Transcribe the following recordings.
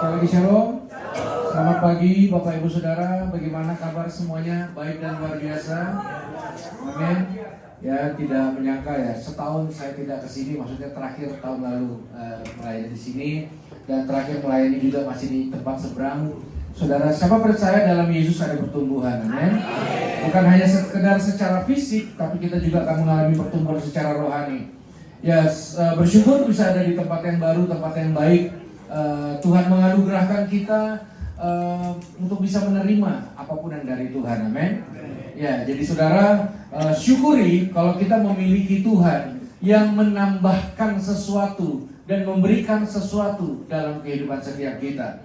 Sekali lagi shalom. Selamat pagi Bapak Ibu Saudara. Bagaimana kabar semuanya? Baik dan luar biasa. Amin. Ya, tidak menyangka ya, setahun saya tidak kesini. Maksudnya terakhir tahun lalu melayani di sini, dan terakhir melayani juga masih di tempat seberang. Saudara, siapa percaya dalam Yesus ada pertumbuhan? Amin. Bukan hanya sekedar secara fisik, tapi kita juga akan mengalami pertumbuhan secara rohani. Ya, bersyukur bisa ada di tempat yang baru, tempat yang baik. Tuhan menganugerahkan kita untuk bisa menerima apapun yang dari Tuhan. Amin. Ya, jadi saudara, syukuri kalau kita memiliki Tuhan yang menambahkan sesuatu dan memberikan sesuatu dalam kehidupan setiap kita.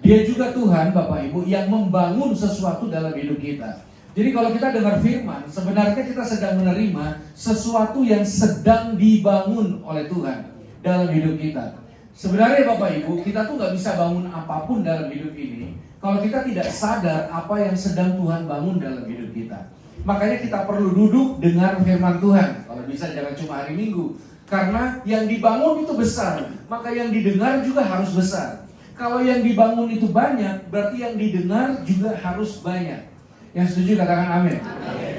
Dia juga Tuhan, Bapak Ibu, yang membangun sesuatu dalam hidup kita. Jadi kalau kita dengar firman, sebenarnya kita sedang menerima sesuatu yang sedang dibangun oleh Tuhan dalam hidup kita. Sebenarnya Bapak Ibu, kita tuh gak bisa bangun apapun dalam hidup ini kalau kita tidak sadar apa yang sedang Tuhan bangun dalam hidup kita. Makanya kita perlu duduk dengar firman Tuhan. Kalau bisa jangan cuma hari Minggu, karena yang dibangun itu besar, maka yang didengar juga harus besar. Kalau yang dibangun itu banyak, berarti yang didengar juga harus banyak. Yang setuju katakan amin.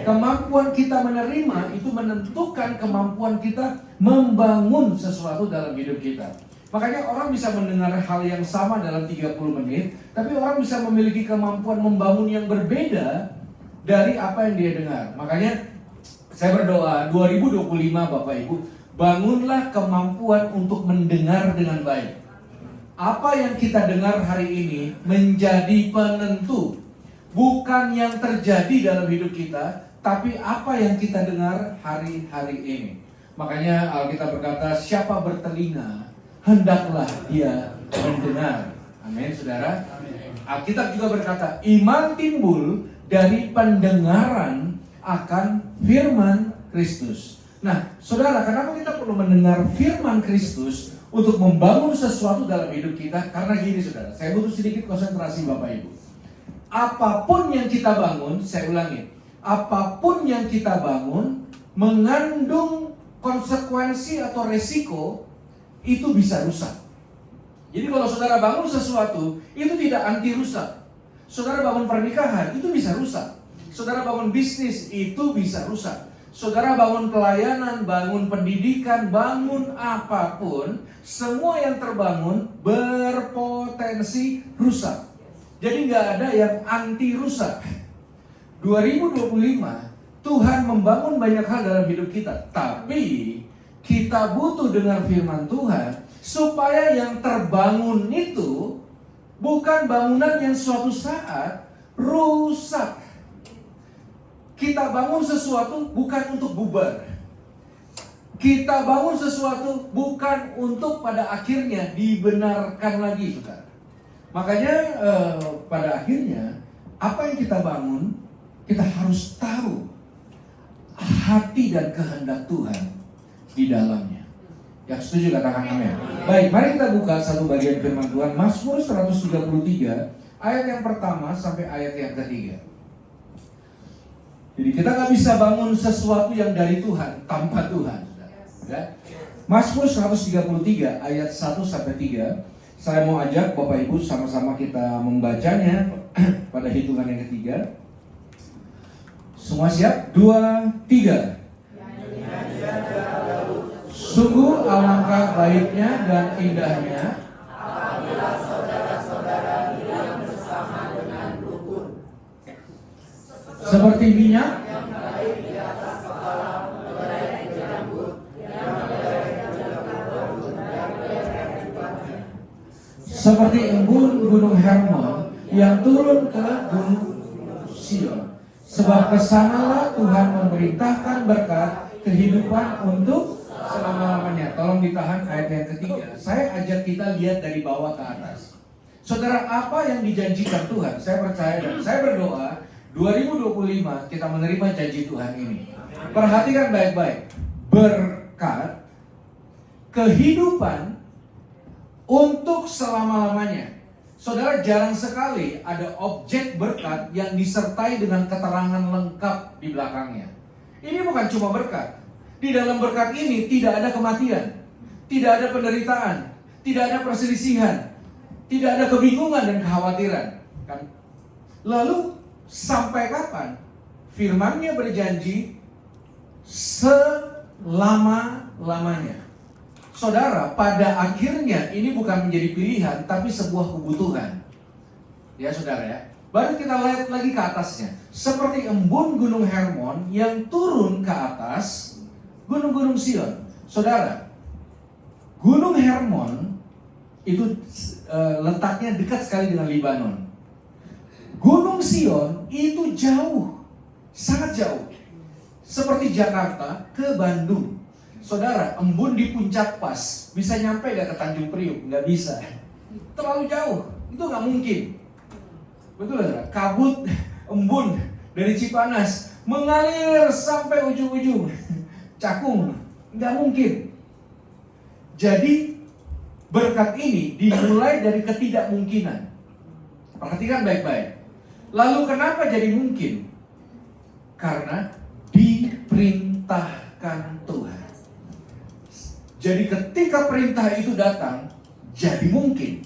Kemampuan kita menerima itu menentukan kemampuan kita membangun sesuatu dalam hidup kita. Makanya orang bisa mendengar hal yang sama dalam 30 menit, tapi orang bisa memiliki kemampuan membangun yang berbeda dari apa yang dia dengar. Makanya saya berdoa 2025 Bapak Ibu, bangunlah kemampuan untuk mendengar dengan baik. Apa yang kita dengar hari ini menjadi penentu, bukan yang terjadi dalam hidup kita, tapi apa yang kita dengar hari-hari ini. Makanya Alkitab berkata, siapa bertelinga, hendaklah dia mendengar. Amin, saudara. Alkitab juga berkata, iman timbul dari pendengaran akan firman Kristus. Nah, saudara, kenapa kita perlu mendengar firman Kristus untuk membangun sesuatu dalam hidup kita? Karena gini, saudara, saya butuh sedikit konsentrasi Bapak Ibu. Apapun yang kita bangun, saya ulangi, apapun yang kita bangun mengandung konsekuensi atau resiko, itu bisa rusak. Jadi kalau saudara bangun sesuatu, itu tidak anti rusak. Saudara bangun pernikahan, itu bisa rusak. Saudara bangun bisnis, itu bisa rusak. Saudara bangun pelayanan, bangun pendidikan, bangun apapun, semua yang terbangun berpotensi rusak. Jadi nggak ada yang anti rusak. 2025, Tuhan membangun banyak hal dalam hidup kita, tapi kita butuh dengar firman Tuhan supaya yang terbangun itu bukan bangunan yang suatu saat rusak. Kita bangun sesuatu bukan untuk bubar. Kita bangun sesuatu bukan untuk pada akhirnya dibenarkan lagi, saudara. Makanya pada akhirnya apa yang kita bangun, kita harus tahu hati dan kehendak Tuhan di dalamnya. Yang setuju katakan amin. Baik, mari kita buka satu bagian firman Tuhan, Mazmur 133 ayat yang pertama sampai ayat yang ketiga. Jadi kita gak bisa bangun sesuatu yang dari Tuhan tanpa Tuhan. Ya? Mazmur 133 ayat 1 sampai 3. Saya mau ajak Bapak Ibu sama-sama kita membacanya pada hitungan yang ketiga. Semua siap? 2, 3. Sungguh alangkah baiknya dan indahnya apabila saudara-saudara hilang bersama dengan rukun, seperti minyak yang baik di atas kepala, meleleh di rambut, yang meleleh di rambut, dan meleleh di badan, seperti embun gunung Hermon yang turun ke gunung Sion. Sebab kesanalah Tuhan memerintahkan berkat kehidupan untuk selama-lamanya. Tolong ditahan ayat yang ketiga. Saya ajak kita lihat dari bawah ke atas. Saudara, apa yang dijanjikan Tuhan? Saya percaya dan saya berdoa 2025 kita menerima janji Tuhan ini. Perhatikan baik-baik. Berkat kehidupan untuk selama-lamanya. Saudara, jarang sekali ada objek berkat yang disertai dengan keterangan lengkap di belakangnya. Ini bukan cuma berkat. Di dalam berkat ini tidak ada kematian, tidak ada penderitaan, tidak ada perselisihan, Tidak ada kebingungan dan kekhawatiran. Kan? Lalu sampai kapan? Firman-Nya berjanji selama-lamanya. Saudara, pada akhirnya ini bukan menjadi pilihan, tapi sebuah kebutuhan. Ya saudara ya. Baru kita lihat lagi ke atasnya. Seperti embun gunung Hermon yang turun ke atas gunung-gunung Sion. Saudara, gunung Hermon itu letaknya dekat sekali dengan Libanon. Gunung Sion itu jauh, sangat jauh. Seperti Jakarta ke Bandung. Saudara, embun di puncak pas, bisa nyampe gak ke Tanjung Priuk? Nggak bisa. Terlalu jauh, itu nggak mungkin. Betul saudara? Kabut, embun dari Cipanas mengalir sampai ujung-ujung Cakung, nggak mungkin. Jadi berkat ini dimulai dari ketidakmungkinan. Perhatikan baik-baik. Lalu kenapa jadi mungkin? Karena diperintahkan Tuhan. Jadi ketika perintah itu datang, jadi mungkin.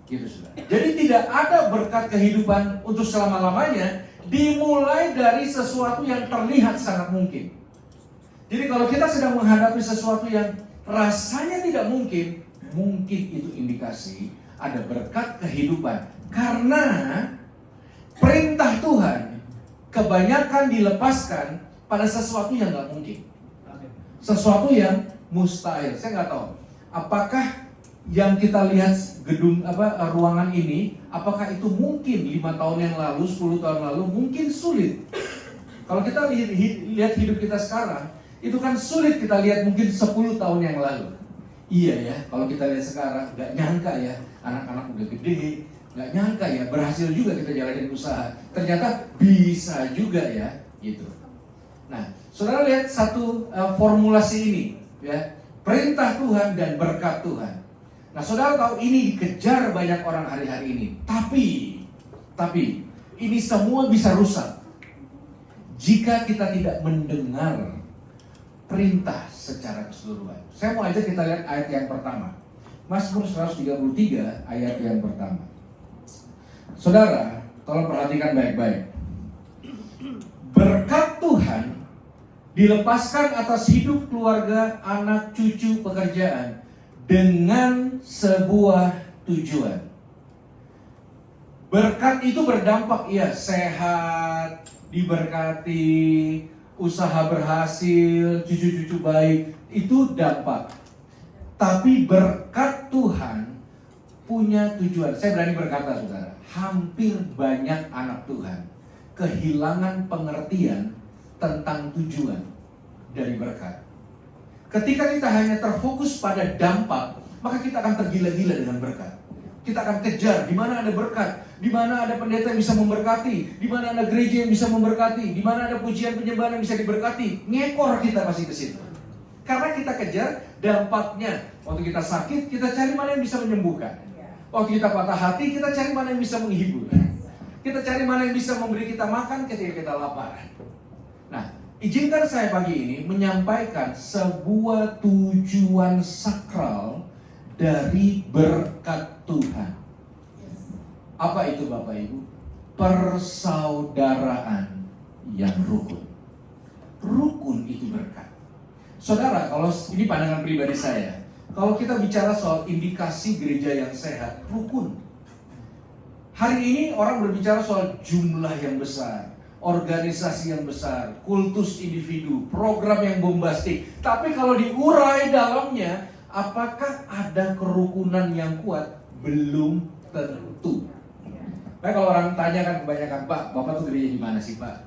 Gitu sudah. Jadi tidak ada berkat kehidupan untuk selama-lamanya dimulai dari sesuatu yang terlihat sangat mungkin. Jadi kalau kita sedang menghadapi sesuatu yang rasanya tidak mungkin, mungkin itu indikasi ada berkat kehidupan. Karena perintah Tuhan kebanyakan dilepaskan pada sesuatu yang nggak mungkin, sesuatu yang mustahil. Saya nggak tahu apakah yang kita lihat ruangan ini, apakah itu mungkin 5 tahun yang lalu, 10 tahun lalu, mungkin sulit. Kalau kita lihat hidup kita sekarang, itu kan sulit kita lihat mungkin 10 tahun yang lalu. Iya ya, kalau kita lihat sekarang, nggak nyangka ya, anak-anak udah gede, nggak nyangka ya, berhasil juga kita jalanin usaha. Ternyata bisa juga ya, gitu. Nah, saudara lihat satu formulasi ini, ya, perintah Tuhan dan berkat Tuhan. Nah, saudara tahu ini dikejar banyak orang hari-hari ini. Tapi ini semua bisa rusak jika kita tidak mendengar perintah secara keseluruhan. Saya mau ajak kita lihat ayat yang pertama. Mazmur 133 ayat yang pertama. Saudara, tolong perhatikan baik-baik. Berkat Tuhan dilepaskan atas hidup keluarga, anak, cucu, pekerjaan dengan sebuah tujuan. Berkat itu berdampak, ya, sehat, diberkati, usaha berhasil, cucu-cucu baik, itu dampak. Tapi berkat Tuhan punya tujuan. Saya berani berkata, saudara, hampir banyak anak Tuhan kehilangan pengertian tentang tujuan dari berkat. Ketika kita hanya terfokus pada dampak, maka kita akan tergila-gila dengan berkat. Kita akan kejar di mana ada berkat, di mana ada pendeta yang bisa memberkati, di mana ada gereja yang bisa memberkati, di mana ada pujian penyembahan yang bisa diberkati. Ngekor kita pasti ke situ. Karena kita kejar dampaknya. Waktu kita sakit, kita cari mana yang bisa menyembuhkan. Waktu kita patah hati, kita cari mana yang bisa menghibur. Kita cari mana yang bisa memberi kita makan ketika kita lapar. Nah, izinkan saya pagi ini menyampaikan sebuah tujuan sakral dari berkat Tuhan. Apa itu Bapak Ibu? Persaudaraan yang rukun. Rukun itu berkat. Saudara, kalau ini pandangan pribadi saya, kalau kita bicara soal indikasi gereja yang sehat, rukun. Hari ini orang berbicara soal jumlah yang besar, organisasi yang besar, kultus individu, program yang bombastik. Tapi kalau diurai dalamnya, apakah ada kerukunan yang kuat? Belum tentu. Nah, kalau orang tanya kan kebanyakan, Pak, Bapak tuh gereja di mana sih, Pak?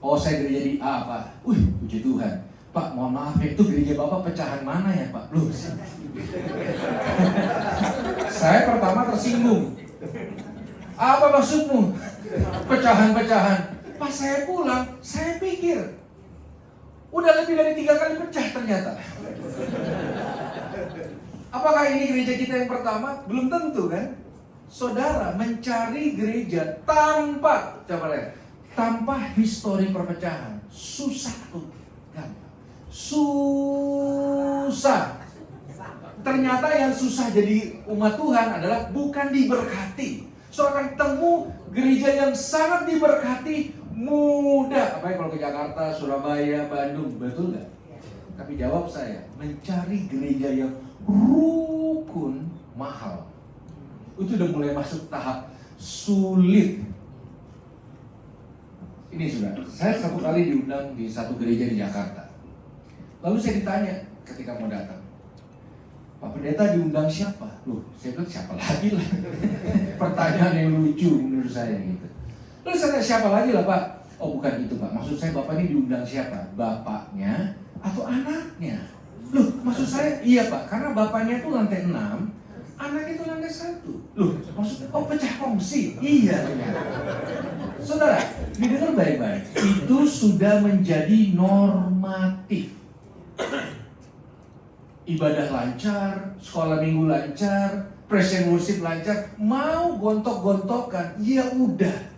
Oh, saya gereja di A, Pak. Puji Tuhan. Pak, mohon maaf ya, itu gereja Bapak pecahan mana ya, Pak? Loh, saya pertama tersinggung. Apa maksudmu? Pecahan-pecahan. Pas saya pulang, saya pikir udah lebih dari 3 kali pecah ternyata. Apakah ini gereja kita yang pertama? Belum tentu kan? Saudara mencari gereja tanpa, coba lihat, tanpa histori perpecahan, susah tuh. Susah. ternyata yang susah jadi umat Tuhan adalah bukan diberkati. Saudara akan ketemu gereja yang sangat diberkati, mudah. Apalagi kalau ke Jakarta, Surabaya, Bandung, betul nggak? Tapi jawab saya, mencari gereja yang rukun mahal. Itu udah mulai masuk tahap sulit. Ini sudah, saya satu kali diundang di satu gereja di Jakarta. Lalu saya ditanya ketika mau datang, Pak Pendeta diundang siapa? Loh, saya bilang siapa lagi lah. Pertanyaan yang lucu menurut saya gitu. Lalu saya tanya siapa lagi lah Pak? Oh bukan itu Pak, maksud saya Bapak ini diundang siapa? Bapaknya atau anaknya? Loh, maksud saya iya Pak, karena bapaknya itu lantai 6, anaknya itu lantai 1. Loh, maksudnya, oh pecah kongsi? Iya. Saudara, didengar baik-baik, itu sudah menjadi normatif. Ibadah lancar, sekolah minggu lancar, praise and worship lancar, mau gontok-gontokan, ya udah.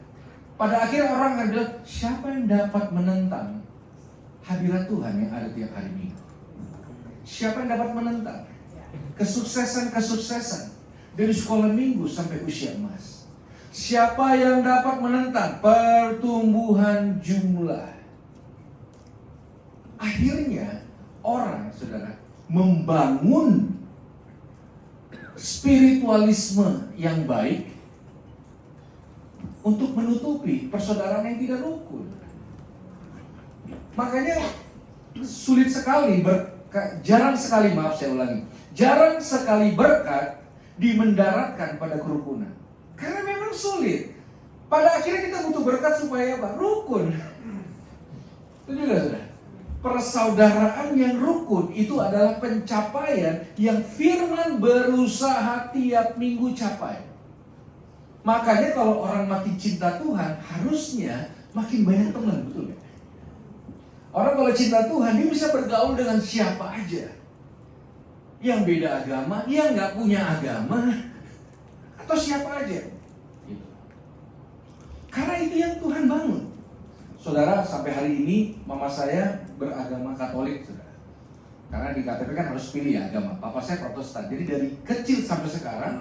Pada akhirnya orang akan bilang, siapa yang dapat menentang hadirat Tuhan yang ada tiap hari Minggu? Siapa yang dapat menentang kesuksesan dari sekolah minggu sampai usia emas? Siapa yang dapat menentang pertumbuhan jumlah? Akhirnya orang, saudara, membangun spiritualisme yang baik untuk menutupi persaudaraan yang tidak rukun. Makanya sulit sekali, jarang sekali, maaf saya ulangi, jarang sekali berkat dimendaratkan pada kerukunan. Karena memang sulit. Pada akhirnya kita butuh berkat supaya apa? Rukun. Itu juga sudah. Persaudaraan yang rukun itu adalah pencapaian yang firman berusaha tiap minggu capai. Makanya kalau orang makin cinta Tuhan, harusnya makin banyak teman, betul ya? Orang kalau cinta Tuhan, dia bisa bergaul dengan siapa aja. Yang beda agama, yang nggak punya agama, atau siapa aja. Gitu. Karena itu yang Tuhan bangun. Saudara, sampai hari ini mama saya beragama Katolik, saudara. Karena di KTP kan harus pilih agama. Papa saya Protestan. Jadi dari kecil sampai sekarang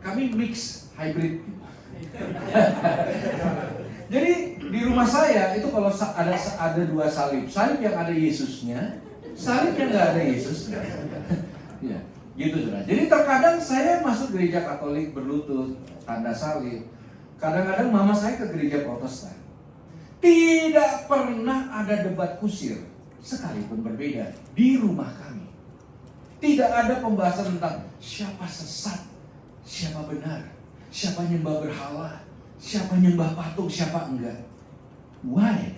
kami mix hybrid. Gitu. Jadi di rumah saya itu kalau ada dua salib yang ada Yesusnya, salib yang nggak ada Yesusnya. Ya, gitu saudara. Jadi terkadang saya masuk gereja Katolik berlutut, tanda salib. Kadang-kadang mama saya ke gereja Protestan. Tidak pernah ada debat kusir, sekalipun berbeda, di rumah kami. Tidak ada pembahasan tentang siapa sesat, siapa benar, siapa nyembah berhala, siapa nyembah patung, siapa enggak. Why?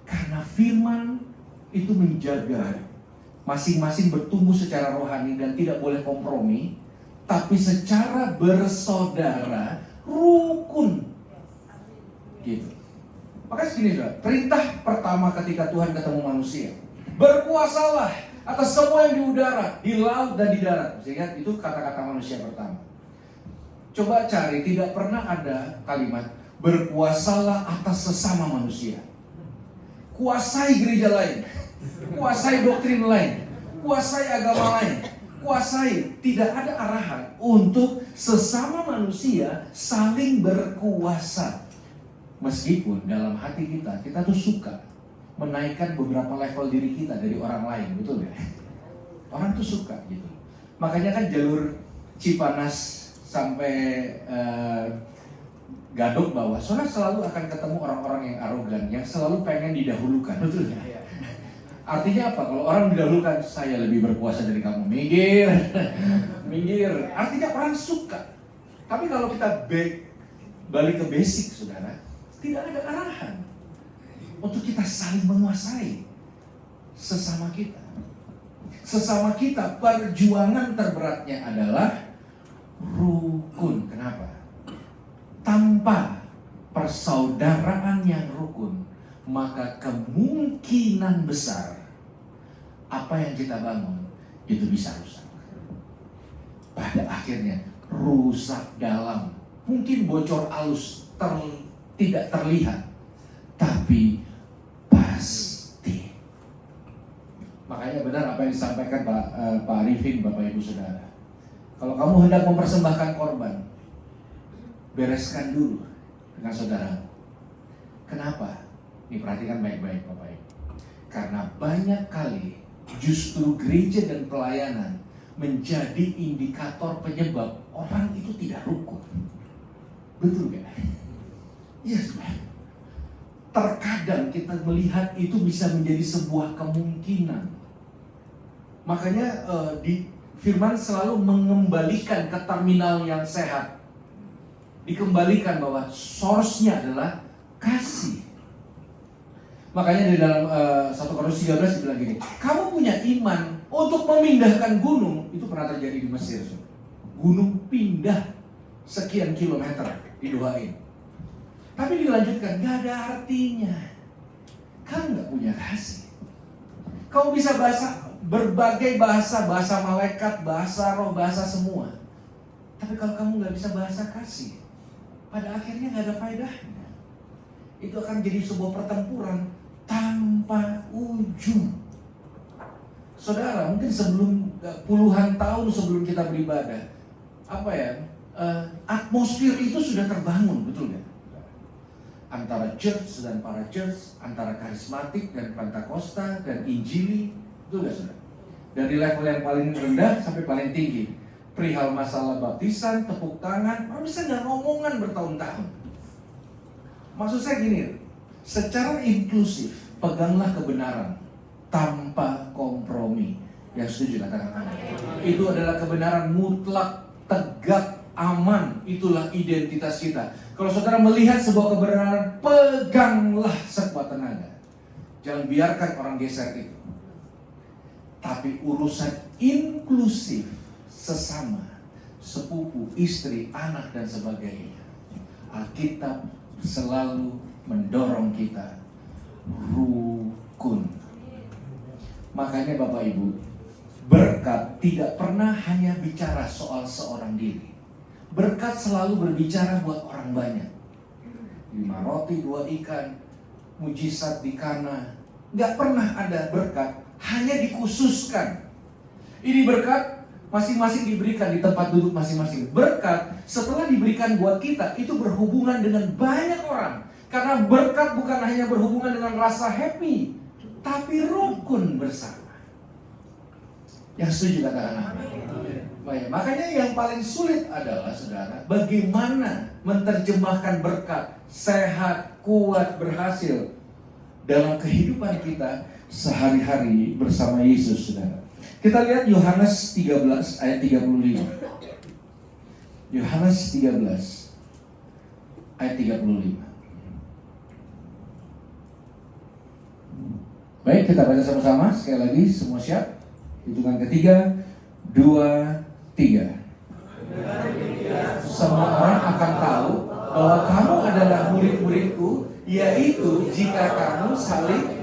Karena firman itu menjaga masing-masing bertumbuh secara rohani dan tidak boleh kompromi, tapi secara bersaudara, rukun. Gitu. Maka segini saudara, perintah pertama ketika Tuhan ketemu manusia, berkuasalah atas semua yang di udara, di laut dan di darat. Sehingga itu kata-kata manusia pertama. Coba cari, tidak pernah ada kalimat berkuasalah atas sesama manusia. Kuasai gereja lain, kuasai doktrin lain, kuasai agama lain, kuasai. Tidak ada arahan untuk sesama manusia saling berkuasa. Meskipun dalam hati kita tuh suka menaikkan beberapa level diri kita dari orang lain, betul ya? Orang tuh suka gitu. Makanya kan jalur Cipanas sampai Gadok bawah, soalnya selalu akan ketemu orang-orang yang arogan, yang selalu pengen didahulukan, betul ya? Artinya apa? Kalau orang didahulukan, saya lebih berkuasa dari kamu, minggir, minggir. Artinya orang suka. Tapi kalau kita balik ke basic, saudara, tidak ada arahan untuk kita saling menguasai sesama kita. Sesama kita, perjuangan terberatnya adalah rukun. Kenapa? Tanpa persaudaraan yang rukun, maka kemungkinan besar apa yang kita bangun itu bisa rusak. Pada akhirnya rusak dalam, mungkin bocor halus, tidak terlihat, tapi pasti. Makanya benar apa yang disampaikan Pak Arifin, Bapak Ibu Saudara. Kalau kamu hendak mempersembahkan korban, bereskan dulu dengan saudara. Kenapa? Ini perhatikan baik-baik Bapak Ibu. Karena banyak kali justru gereja dan pelayanan menjadi indikator penyebab orang itu tidak rukun. Betul gak? Iya, saudara. Terkadang kita melihat itu bisa menjadi sebuah kemungkinan. Makanya di Firman selalu mengembalikan ke terminal yang sehat. Dikembalikan bahwa source-nya adalah kasih. Makanya di dalam 1 Korintus 13 dibilang gini, kamu punya iman untuk memindahkan gunung. Itu pernah terjadi di Mesir. Gunung pindah sekian kilometer, didoain. Tapi dilanjutkan, gak ada artinya. Kamu gak punya kasih. Kamu bisa berbagai bahasa malaikat, bahasa roh, bahasa semua. Tapi kalau kamu gak bisa bahasa kasih, pada akhirnya gak ada faedahnya. Itu akan jadi sebuah pertempuran tanpa ujung. Saudara, mungkin puluhan tahun sebelum kita beribadah, atmosfer itu sudah terbangun, betul gak? Antara church dan para church, antara karismatik dan Pentakosta dan Injili, betul gak saudara? Dari level yang paling rendah sampai paling tinggi. Perihal masalah baptisan, tepuk tangan, orang bisa gak ngomongan bertahun-tahun. Maksud saya gini, secara inklusif, peganglah kebenaran tanpa kompromi. Yang setuju katakan amin. Itu adalah kebenaran mutlak, tegak, aman. Itulah identitas kita. Kalau saudara melihat sebuah kebenaran, peganglah sekuat tenaga. Jangan biarkan orang geser itu. Tapi urusan inklusif, sesama, sepupu, istri, anak, dan sebagainya, Alkitab selalu mendorong kita rukun. Makanya Bapak Ibu, berkat tidak pernah hanya bicara soal seorang diri. Berkat selalu berbicara buat orang banyak. 5 roti 2 ikan, mujizat di Kana. Gak pernah ada berkat hanya dikhususkan. Ini berkat masing-masing diberikan di tempat duduk masing-masing. Berkat setelah diberikan buat kita itu berhubungan dengan banyak orang. Karena berkat bukan hanya berhubungan dengan rasa happy, tapi rukun bersama. Yang setuju katakan amin. Baik, makanya yang paling sulit adalah saudara, bagaimana menerjemahkan berkat sehat, kuat, berhasil dalam kehidupan kita sehari-hari bersama Yesus, saudara. Kita lihat Yohanes 13 ayat 35. Yohanes 13 ayat 35. Baik, kita baca sama-sama sekali lagi, semua siap? Hitungan ketiga, 2, 3. Semua orang akan tahu bahwa kamu adalah murid-muridku, yaitu jika kamu saling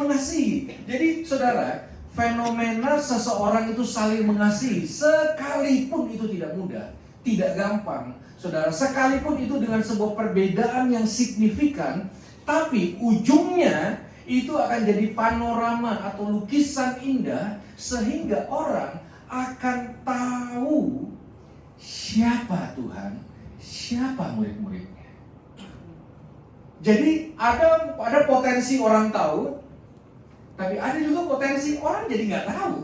mengasihi. Jadi saudara, fenomena seseorang itu saling mengasihi, sekalipun itu tidak mudah, tidak gampang, saudara, sekalipun itu dengan sebuah perbedaan yang signifikan, tapi ujungnya itu akan jadi panorama atau lukisan indah, sehingga orang akan tahu siapa Tuhan, siapa murid-muridnya. Jadi ada potensi orang tahu, tapi ada juga potensi orang jadi nggak tahu.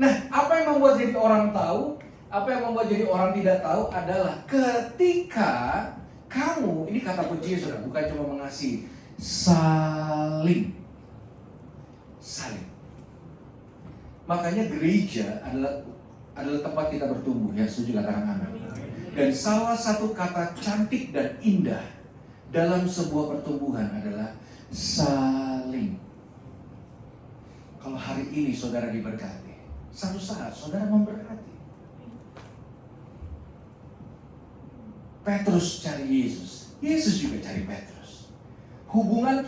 Nah, apa yang membuat jadi orang tahu, apa yang membuat jadi orang tidak tahu adalah ketika kamu, ini kata kunci saudara, bukan cuma mengasihi, saling. Makanya gereja adalah tempat kita bertumbuh, ya setuju katakan amin. Dan salah satu kata cantik dan indah dalam sebuah pertumbuhan adalah saling. Kalau hari ini saudara diberkati, satu saat saudara memberkati. Petrus cari Yesus, Yesus juga cari Petrus. Hubungan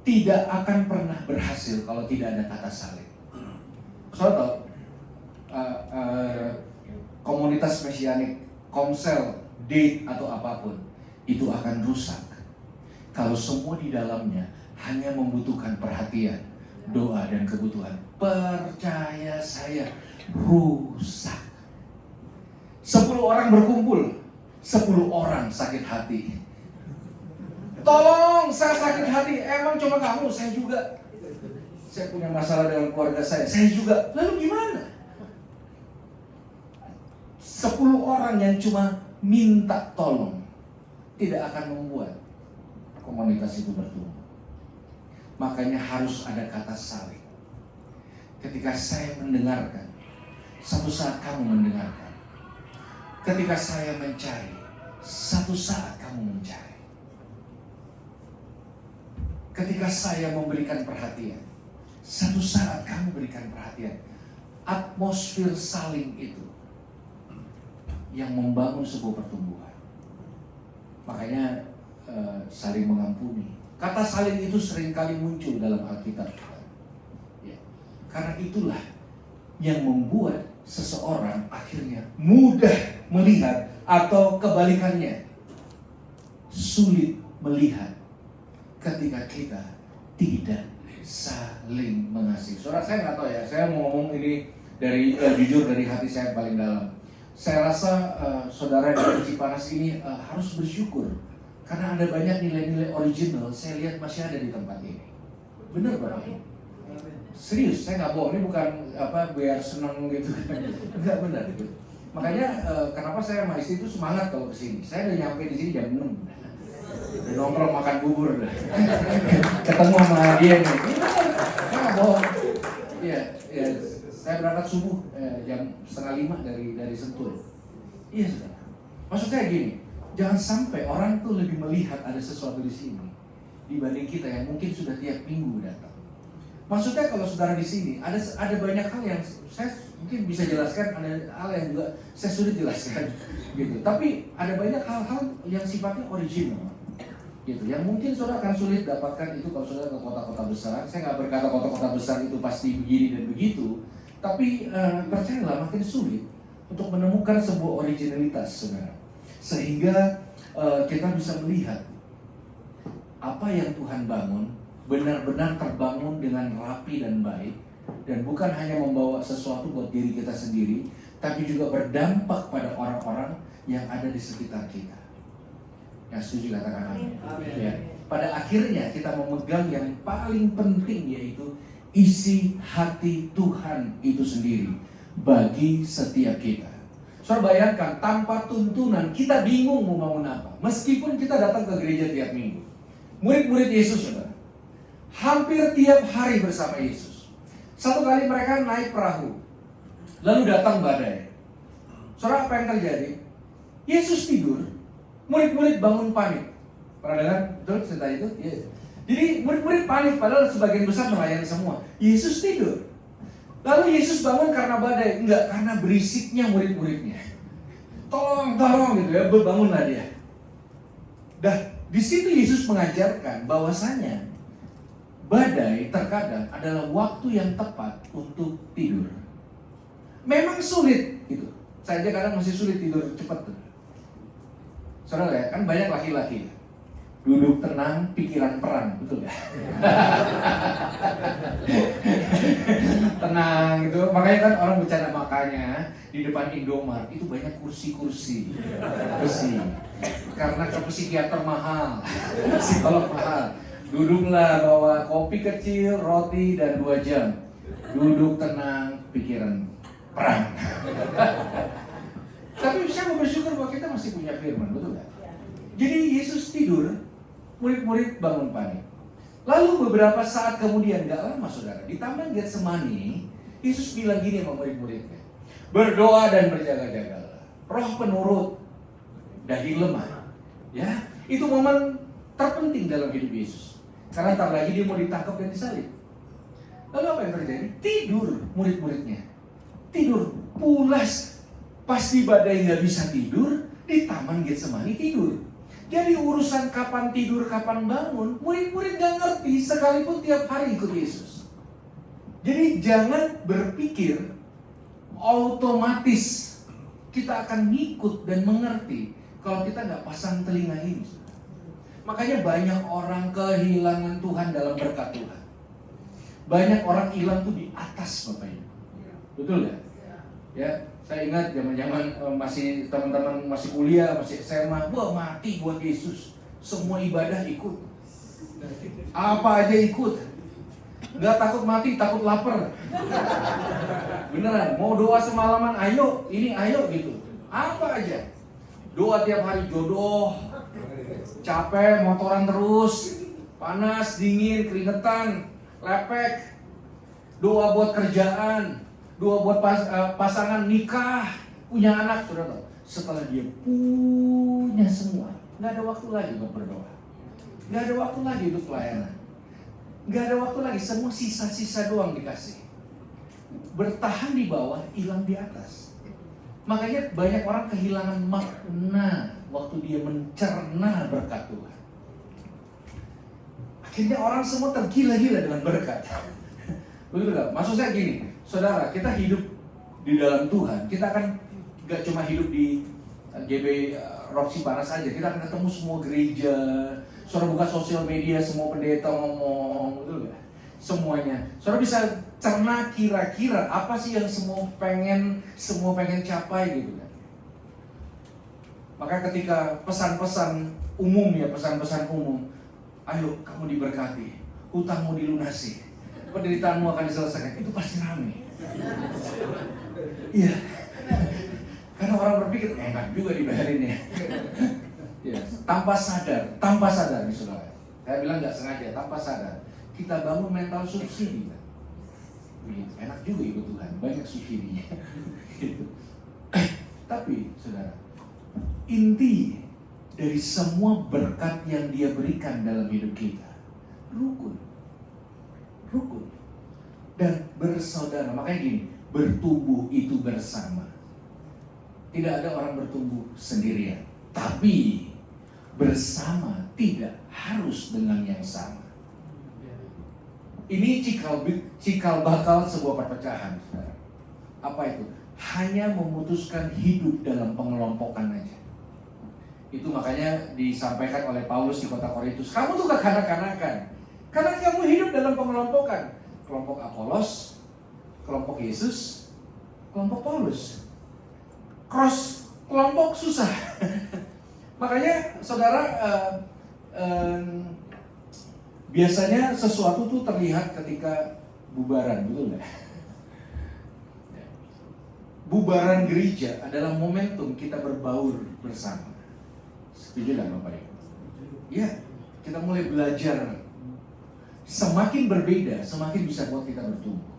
tidak akan pernah berhasil kalau tidak ada kata saling. Saudara, komunitas mesianik, komsel, date atau apapun, itu akan rusak kalau semua di dalamnya hanya membutuhkan perhatian, doa dan kebutuhan. Percaya saya, rusak. 10 orang berkumpul, 10 orang sakit hati. Tolong, saya sakit hati. Emang cuma kamu? Saya juga. Saya punya masalah dengan keluarga saya juga. Lalu gimana? 10 orang yang cuma minta tolong tidak akan membuat komunitas itu bertumbuh. Makanya harus ada kata saling. Ketika saya mendengarkan, satu saat kamu mendengarkan. Ketika saya mencari, satu saat kamu mencari. Ketika saya memberikan perhatian, satu saat kamu berikan perhatian. Atmosfer saling itu yang membangun sebuah pertumbuhan. Makanya saling mengampuni. Kata saling itu seringkali muncul dalam Alkitab. Ya. Karena itulah yang membuat seseorang akhirnya mudah melihat atau kebalikannya sulit melihat ketika kita tidak saling mengasihi. Saudara, saya nggak tahu ya, saya mau ngomong ini dari jujur dari hati saya paling dalam. Saya rasa saudara dari Cipanas ini harus bersyukur karena ada banyak nilai-nilai original saya lihat masih ada di tempat ini. Benar Bapak? Serius, saya nggak bohong. Ini bukan biar senang gitu. Enggak, benar gitu. Makanya kenapa saya sama istri itu semangat kalau kesini. Saya udah nyampe di sini jam 6. Udah nongkrong makan bubur dah. Ketemu sama dia nih. Saya nggak bohong. Iya, saya berangkat subuh jam 4:30 dari Sentul. Iya saudara. Maksud saya gini, jangan sampai orang tuh lebih melihat ada sesuatu di sini dibanding kita yang mungkin sudah tiap minggu datang. Maksudnya kalau saudara di sini ada banyak hal yang saya mungkin bisa jelaskan, ada hal yang juga saya sulit jelaskan, gitu. Tapi ada banyak hal-hal yang sifatnya original, gitu. Yang mungkin saudara akan sulit dapatkan itu kalau saudara ke kota-kota besar. Saya nggak berkata kota-kota besar itu pasti begini dan begitu, tapi percayalah makin sulit untuk menemukan sebuah originalitas, saudara. Sehingga kita bisa melihat apa yang Tuhan bangun benar-benar terbangun dengan rapi dan baik, dan bukan hanya membawa sesuatu buat diri kita sendiri, tapi juga berdampak pada orang-orang yang ada di sekitar kita. Yang setuju katakan amin. Ya. Pada akhirnya kita memegang yang paling penting, yaitu isi hati Tuhan itu sendiri bagi setiap kita. Saudara bayangkan, tanpa tuntunan kita bingung mau bangun apa. Meskipun kita datang ke gereja tiap minggu, murid-murid Yesus, saudara, hampir tiap hari bersama Yesus. Satu kali mereka naik perahu, lalu datang badai. Saudara, apa yang terjadi? Yesus tidur, murid-murid bangun panik. Pernah dengar betul cerita itu? Yes. Jadi murid-murid panik, padahal sebagian besar melayani semua. Yesus tidur. Lalu Yesus bangun karena badai? Enggak, karena berisiknya murid-muridnya. Tolong gitu ya, bangunlah dia. Dah, di situ Yesus mengajarkan bahwasanya badai terkadang adalah waktu yang tepat untuk tidur. Memang sulit gitu. Saya aja kadang masih sulit tidur cepat tuh. Saudara ya, kan banyak laki-laki duduk tenang, pikiran perang, betul ya? Tenang gitu. Makanya kan orang bercanda, makanya di depan Indomaret itu banyak kursi besi. Karena ke psikiater mahal, psikolog mahal. Duduklah, bawa kopi kecil, roti, dan 2 jam. Duduk tenang, pikiran perang. Tapi saya mau bersyukur bahwa kita masih punya firman, betul gak? Jadi Yesus tidur, murid-murid bangun panik. Lalu beberapa saat kemudian, gak lama saudara, di Taman Getsemani, Yesus bilang gini sama murid-muridnya, berdoa dan berjaga-jagalah. Roh penurut, daging lemah. Ya, itu momen terpenting dalam hidup Yesus. Karena tak lagi dia mau ditangkap dan disalib. Lalu apa yang terjadi? Tidur murid-muridnya. Tidur, pulas. Pasti badai gak bisa tidur, di Taman Getsemani tidur. Jadi urusan kapan tidur, kapan bangun, murid-murid gak ngerti sekalipun tiap hari ikut Yesus. Jadi jangan berpikir otomatis kita akan ngikut dan mengerti kalau kita gak pasang telinga ini. Makanya banyak orang kehilangan Tuhan dalam berkat Tuhan. Banyak orang hilang tuh di atas Bapak Ibu. Betul ya? Ya, saya ingat zaman-zaman masih teman-teman masih kuliah, masih SMA, wah mati buat Yesus. Semua ibadah ikut. Apa aja ikut. Nggak takut mati, takut lapar. Beneran, mau doa semalaman, ayo, ini ayo gitu. Apa aja. Doa tiap hari jodoh, capek, motoran terus, panas, dingin, keringetan, lepek. Doa buat kerjaan, doa buat pasangan nikah, punya anak, saudara. Setelah dia punya semua, nggak ada waktu lagi untuk berdoa. Nggak ada waktu lagi untuk pelayanan. Nggak ada waktu lagi, semua sisa-sisa doang dikasih. Bertahan di bawah, hilang di atas. Makanya banyak orang kehilangan makna waktu dia mencerna berkat Tuhan. Akhirnya orang semua tergila-gila dengan berkat. Betul gak? Maksud saya gini, saudara, kita hidup di dalam Tuhan, kita akan gak cuma hidup di GB Roxy Panas aja, kita akan ketemu semua gereja. Saudara buka sosial media, semua pendeta ngomong, betul gak? Semuanya. Saudara bisa cerna kira-kira apa sih yang semua pengen capai gitu kan. Maka ketika pesan-pesan umum ya, pesan-pesan umum, ayo kamu diberkati, hutangmu dilunasi, penderitaanmu akan diselesaikan, itu pasti rame. Iya. Karena orang berpikir enak juga dibayarin ya. Ya, tanpa sadar nih saudara. Saya bilang nggak sengaja, tanpa sadar. Kita bangun mental subsidi kan. Begitu, enak juga ikut Tuhan, banyak subsidinya. Gitu. Tapi saudara, inti dari semua berkat yang Dia berikan dalam hidup kita, rukun dan bersaudara. Makanya gini, bertumbuh itu bersama. Tidak ada orang bertumbuh sendirian, tapi bersama, tidak harus dengan yang sama. Ini cikal bakal sebuah perpecahan, saudara. Apa itu? Hanya memutuskan hidup dalam pengelompokan aja. Itu makanya disampaikan oleh Paulus di kota Korintus. Kamu tuh kekanak-kanakan karena kamu hidup dalam pengelompokan. Kelompok Apolos, kelompok Yesus, kelompok Paulus. Cross kelompok susah. Makanya saudara, biasanya sesuatu tuh terlihat ketika bubaran, betul nggak? Bubaran gereja adalah momentum kita berbaur bersama. Setuju nggak Bapak Ibu? Ya, kita mulai belajar. Semakin berbeda, semakin bisa buat kita bertumbuh.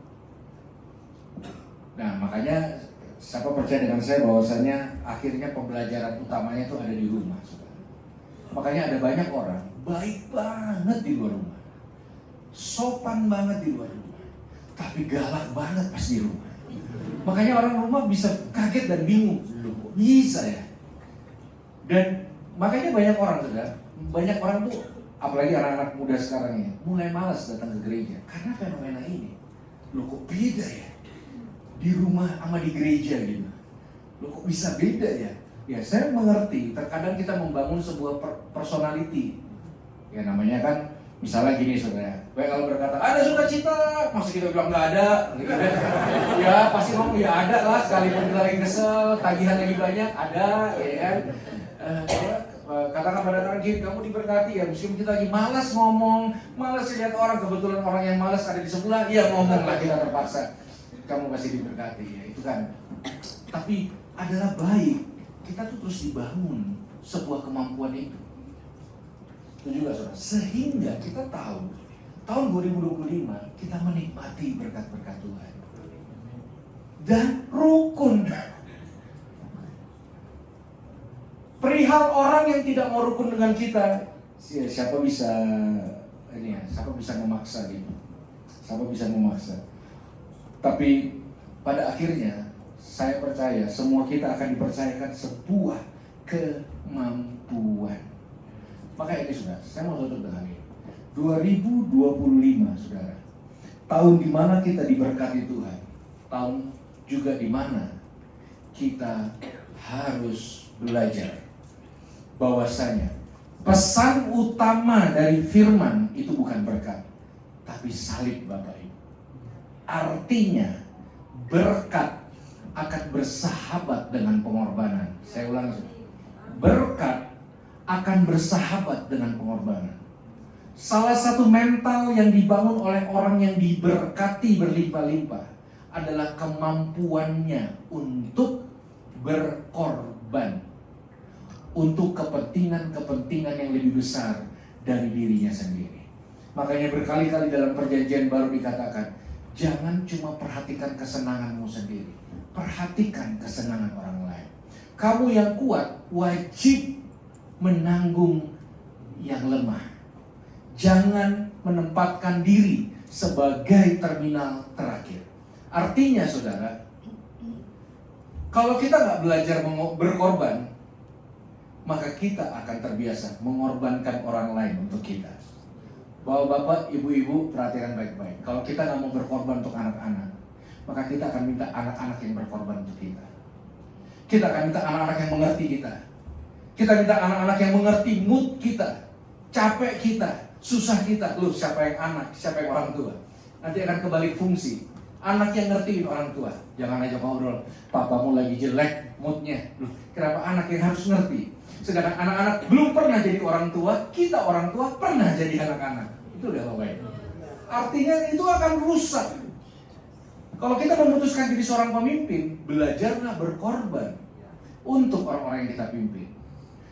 Nah, makanya siapa percaya dengan saya bahwasanya akhirnya pembelajaran utamanya itu ada di rumah, saudara. Makanya ada banyak orang baik banget di luar rumah, sopan banget di luar rumah, tapi galak banget pas di rumah. Makanya orang rumah bisa kaget dan bingung, loh kok bisa ya? Dan makanya banyak orang, saudara, banyak orang tuh, apalagi anak-anak muda sekarang ini, mulai malas datang ke gereja karena fenomena ini. Loh kok beda ya? Di rumah sama di gereja gitu. Loh kok bisa beda ya? Ya saya mengerti, terkadang kita membangun sebuah personality. Ya namanya kan, misalnya gini saudara, kalau berkata ada sukacita, masih kita bilang nggak ada, gitu. Ya pasti ngomong ya ada lah, sekalipun kita lagi kesel, tagihan lagi banyak, ada, ya kan. Katakan pada orang gini, kamu diberkati ya, meskipun kita lagi malas ngomong, malas lihat orang, kebetulan orang yang malas ada di sebelah, ya ngomong lah kita terpaksa. Kamu pasti diberkati ya, itu kan. Tapi adalah baik, kita tuh terus dibangun sebuah kemampuan itu. Itu juga saudara, sehingga kita tahu tahun 2025 kita menikmati berkat-berkat Tuhan dan rukun. Perihal orang yang tidak mau rukun dengan kita, siapa bisa ini ya, siapa bisa memaksa gitu, siapa bisa memaksa. Tapi pada akhirnya saya percaya semua kita akan dipercayakan sebuah kemampuan. Maka ini saudara, saya mau tutup dengan ini. 2025 saudara, tahun di mana kita diberkati Tuhan, tahun juga di mana kita harus belajar bahwasanya pesan utama dari firman itu bukan berkat, tapi salib Bapak Ibu. Artinya berkat akan bersahabat dengan pengorbanan. Saya ulang, berkat akan bersahabat dengan pengorbanan. Salah satu mental yang dibangun oleh orang yang diberkati berlimpah-limpah adalah kemampuannya untuk berkorban untuk kepentingan-kepentingan yang lebih besar dari dirinya sendiri. Makanya berkali-kali dalam perjanjian baru dikatakan, jangan cuma perhatikan kesenanganmu sendiri, perhatikan kesenangan orang lain. Kamu yang kuat wajib menanggung yang lemah. Jangan menempatkan diri sebagai terminal terakhir. Artinya saudara, kalau kita nggak belajar berkorban, maka kita akan terbiasa mengorbankan orang lain untuk kita. Bapak-bapak, ibu-ibu, perhatikan baik-baik. Kalau kita nggak mau berkorban untuk anak-anak, maka kita akan minta anak-anak yang berkorban untuk kita. Kita akan minta anak-anak yang mengerti kita. Kita minta anak-anak yang mengerti mood kita, capek kita, susah kita. Loh, siapa yang anak, siapa yang orang tua? Nanti akan kebalik fungsi. Anak yang ngertiin orang tua. Jangan aja ngobrol, papamu lagi jelek moodnya. Loh, kenapa anak yang harus ngerti? Sedangkan anak-anak belum pernah jadi orang tua, kita orang tua pernah jadi anak-anak. Itu udah baik. Artinya itu akan rusak. Kalau kita memutuskan jadi seorang pemimpin, belajarlah berkorban untuk orang-orang yang kita pimpin.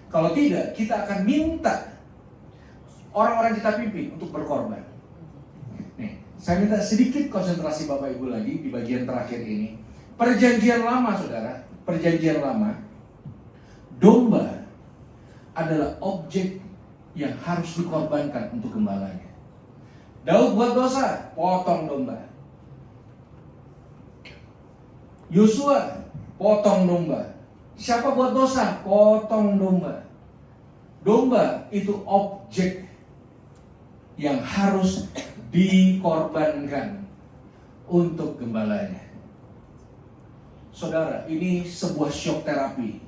Kalau tidak, kita akan minta orang-orang yang kita pimpin untuk berkorban. Nih, saya minta sedikit konsentrasi Bapak Ibu lagi di bagian terakhir ini. Perjanjian lama, saudara. Perjanjian lama, domba adalah objek yang harus dikorbankan untuk gembalanya. Daud buat dosa, potong domba. Yosua, potong domba. Siapa buat dosa, potong domba. Domba itu objek yang harus dikorbankan untuk gembalanya. Saudara, ini sebuah shock terapi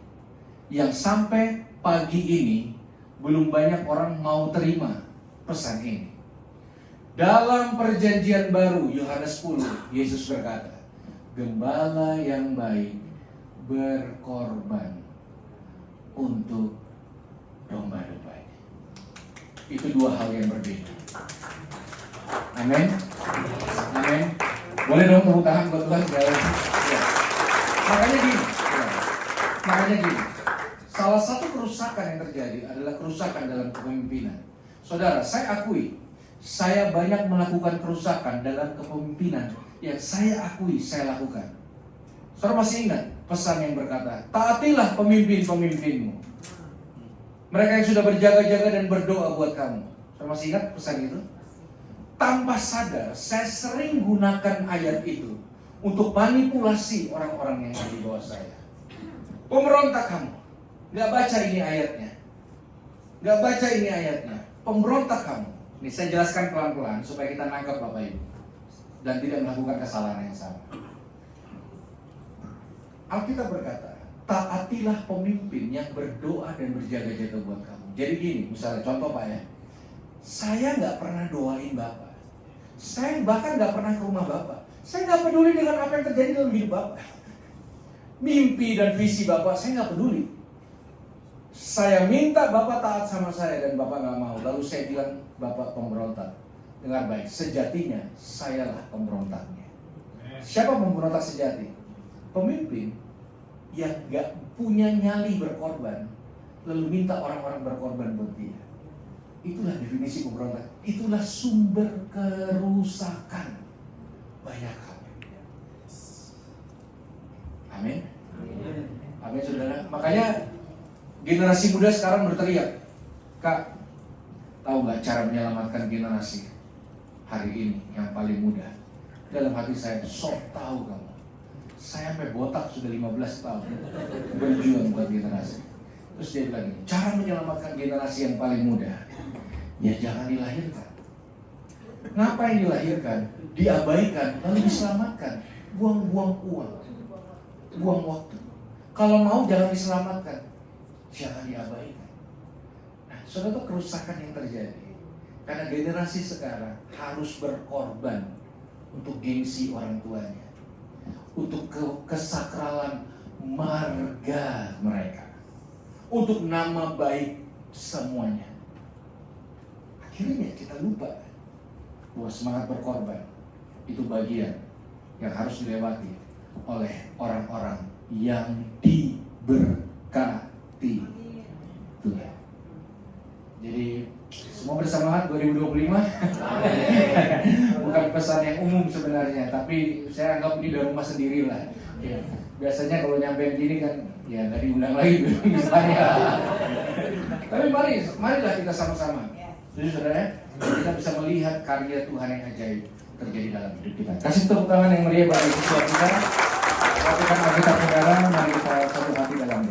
yang sampai pagi ini belum banyak orang mau terima pesan ini. Dalam perjanjian baru Yohanes 10, Yesus berkata, gembala yang baik berkorban untuk domba-dombanya. Itu dua hal yang berbeda. Amin. Amin. Boleh dong tepuk tangan buat Tuhan. Ya. Makanya gini. Salah satu kerusakan yang terjadi adalah kerusakan dalam kepemimpinan. Saudara, saya akui, saya banyak melakukan kerusakan dalam kepemimpinan yang saya akui saya lakukan. Saudara masih ingat pesan yang berkata, taatilah pemimpin-pemimpinmu, mereka yang sudah berjaga-jaga dan berdoa buat kamu. Saudara masih ingat pesan itu? Tanpa sadar, saya sering gunakan ayat itu untuk manipulasi orang-orang yang ada di bawah saya. Pemberontak kamu, gak baca ini ayatnya. Gak baca ini ayatnya. Pemberontak kamu. Ini saya jelaskan pelan-pelan supaya kita nangkap Bapak Ibu dan tidak melakukan kesalahan yang sama. Alkitab berkata, taatilah pemimpin yang berdoa dan berjaga-jaga buat kamu. Jadi gini, misalnya contoh Pak ya, saya gak pernah doain Bapak. Saya bahkan gak pernah ke rumah Bapak. Saya gak peduli dengan apa yang terjadi dalam hidup Bapak. Mimpi dan visi Bapak, saya gak peduli. Saya minta Bapak taat sama saya dan Bapak gak mau. Lalu saya bilang, Bapak pemberontak. Dengar baik, sejatinya sayalah pemberontaknya. Siapa pemberontak sejati? Pemimpin yang gak punya nyali berkorban, lalu minta orang-orang berkorban buat dia. Itulah definisi pemberontak. Itulah sumber kerusakan banyak hal. Amin. Amin saudara. Makanya generasi muda sekarang berteriak, Kak, tahu gak cara menyelamatkan generasi hari ini yang paling mudah? Dalam hati saya, sok tahu kamu. Saya sampai botak sudah 15 tahun berjuang buat generasi. Terus dia bilang, cara menyelamatkan generasi yang paling mudah, ya jangan dilahirkan. Ngapain dilahirkan? Diabaikan, lalu diselamatkan. Buang-buang uang, buang waktu. Kalau mau jangan diselamatkan, jangan diabaikan. Nah, saudara, itu kerusakan yang terjadi karena generasi sekarang harus berkorban untuk gengsi orang tuanya. untuk kesakralan marga mereka, untuk nama baik semuanya. Akhirnya kita lupa bahwa semangat berkorban itu bagian yang harus dilewati oleh orang-orang yang diberkati Tuhan. Jadi semua bersemangat 2025. Bukan pesan yang umum sebenarnya, tapi saya anggap ini dari rumah sendiri lah. Ya. Biasanya kalau nyampein gini kan, ya nggak diundang lagi misalnya. Tapi marilah kita sama-sama. Jadi saudara, kita bisa melihat karya Tuhan yang ajaib terjadi dalam hidup kita. Kasih tepuk tangan yang meriah bagi siswa kita. Lakukan kita saudara, mari kita satu hati dalam doa.